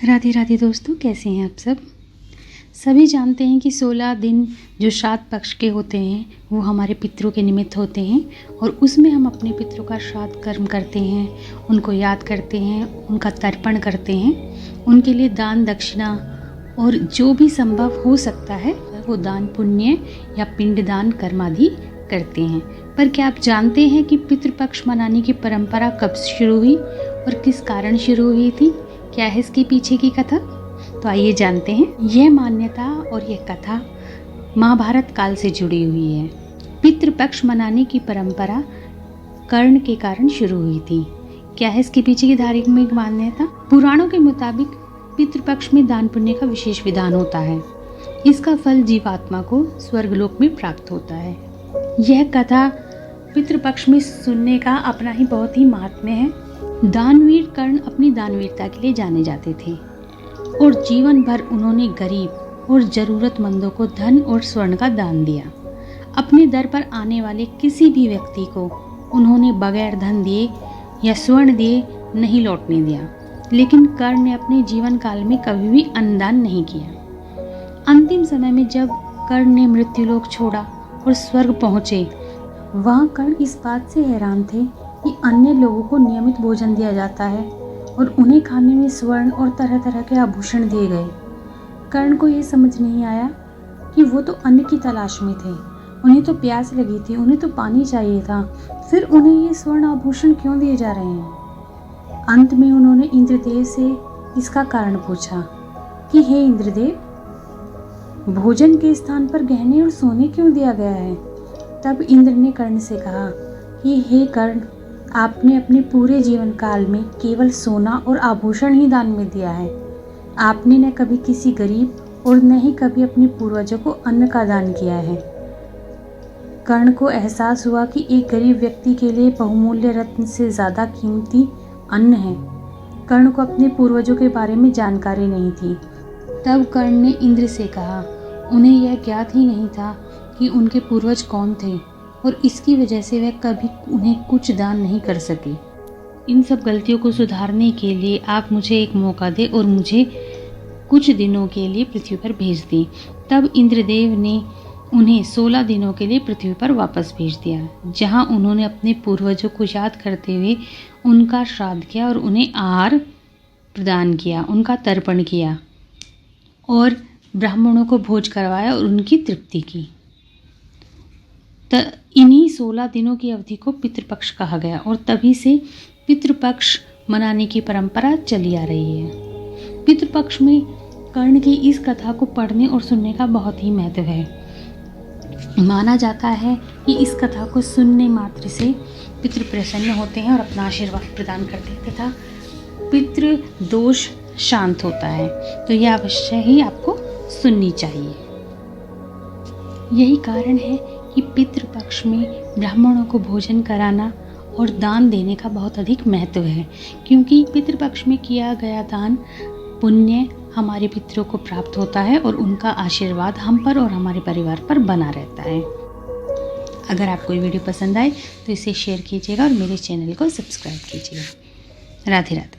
राधे राधे दोस्तों, कैसे हैं आप सब। सभी जानते हैं कि 16 दिन जो श्राद्ध पक्ष के होते हैं वो हमारे पितरों के निमित्त होते हैं और उसमें हम अपने पितरों का श्राद्ध कर्म करते हैं, उनको याद करते हैं, उनका तर्पण करते हैं, उनके लिए दान दक्षिणा और जो भी संभव हो सकता है वो दान पुण्य या पिंडदान कर्म आदि करते हैं। पर क्या आप जानते हैं कि पितृपक्ष मनाने की परंपरा कब शुरू हुई और किस कारण शुरू हुई थी? क्या है इसके पीछे की कथा? तो आइए जानते हैं। यह मान्यता और यह कथा महाभारत काल से जुड़ी हुई है। पितृपक्ष मनाने की परंपरा कर्ण के कारण शुरू हुई थी। क्या है इसके पीछे की धार्मिक मान्यता? पुराणों के मुताबिक पितृपक्ष में दान पुण्य का विशेष विधान होता है। इसका फल जीवात्मा को स्वर्गलोक में प्राप्त होता है। यह कथा पितृपक्ष में सुनने का अपना ही बहुत ही महात्म्य है। दानवीर कर्ण अपनी दानवीरता के लिए जाने जाते थे और जीवन भर उन्होंने गरीब और ज़रूरतमंदों को धन और स्वर्ण का दान दिया। अपने दर पर आने वाले किसी भी व्यक्ति को उन्होंने बगैर धन दिए या स्वर्ण दिए नहीं लौटने दिया। लेकिन कर्ण ने अपने जीवन काल में कभी भी अन्नदान नहीं किया। अंतिम समय में जब कर्ण ने मृत्युलोक छोड़ा और स्वर्ग पहुँचे, वहाँ कर्ण इस बात से हैरान थे कि अन्य लोगों को नियमित भोजन दिया जाता है और उन्हें खाने में स्वर्ण और तरह तरह के आभूषण दिए गए। कर्ण को ये समझ नहीं आया कि वो तो अन्न की तलाश में थे, उन्हें तो प्यास लगी थी, उन्हें तो पानी चाहिए था, फिर उन्हें ये स्वर्ण आभूषण क्यों दिए जा रहे हैं। अंत में उन्होंने इंद्रदेव से इसका कारण पूछा कि हे इंद्रदेव, भोजन के स्थान पर गहने और सोने क्यों दिया गया है। तब इंद्र ने कर्ण से कहा कि हे कर्ण, आपने अपने पूरे जीवन काल में केवल सोना और आभूषण ही दान में दिया है। आपने न कभी किसी गरीब और न ही कभी अपने पूर्वजों को अन्न का दान किया है। कर्ण को एहसास हुआ कि एक गरीब व्यक्ति के लिए बहुमूल्य रत्न से ज़्यादा कीमती अन्न है। कर्ण को अपने पूर्वजों के बारे में जानकारी नहीं थी। तब कर्ण ने इंद्र से कहा, उन्हें यह ज्ञात ही नहीं था कि उनके पूर्वज कौन थे और इसकी वजह से वह कभी उन्हें कुछ दान नहीं कर सके। इन सब गलतियों को सुधारने के लिए आप मुझे एक मौका दें और मुझे कुछ दिनों के लिए पृथ्वी पर भेज दें। तब इंद्रदेव ने उन्हें 16 दिनों के लिए पृथ्वी पर वापस भेज दिया, जहां उन्होंने अपने पूर्वजों को याद करते हुए उनका श्राद्ध किया और उन्हें आहार प्रदान किया, उनका तर्पण किया और ब्राह्मणों को भोज करवाया और उनकी तृप्ति की। इन्हीं 16 दिनों की अवधि को पितृपक्ष कहा गया और तभी से पितृपक्ष मनाने की परंपरा चली आ रही है। पितृपक्ष में कर्ण की इस कथा को पढ़ने और सुनने का बहुत ही महत्व है। माना जाता है कि इस कथा को सुनने मात्र से पितृ प्रसन्न होते हैं और अपना आशीर्वाद प्रदान करते हैं तथा पितृ दोष शांत होता है। तो यह अवश्य ही आपको सुननी चाहिए। यही कारण है कि पितृपक्ष में ब्राह्मणों को भोजन कराना और दान देने का बहुत अधिक महत्व है, क्योंकि पितृपक्ष में किया गया दान पुण्य हमारे पितरों को प्राप्त होता है और उनका आशीर्वाद हम पर और हमारे परिवार पर बना रहता है। अगर आपको ये वीडियो पसंद आए तो इसे शेयर कीजिएगा और मेरे चैनल को सब्सक्राइब कीजिएगा। राधे राधे।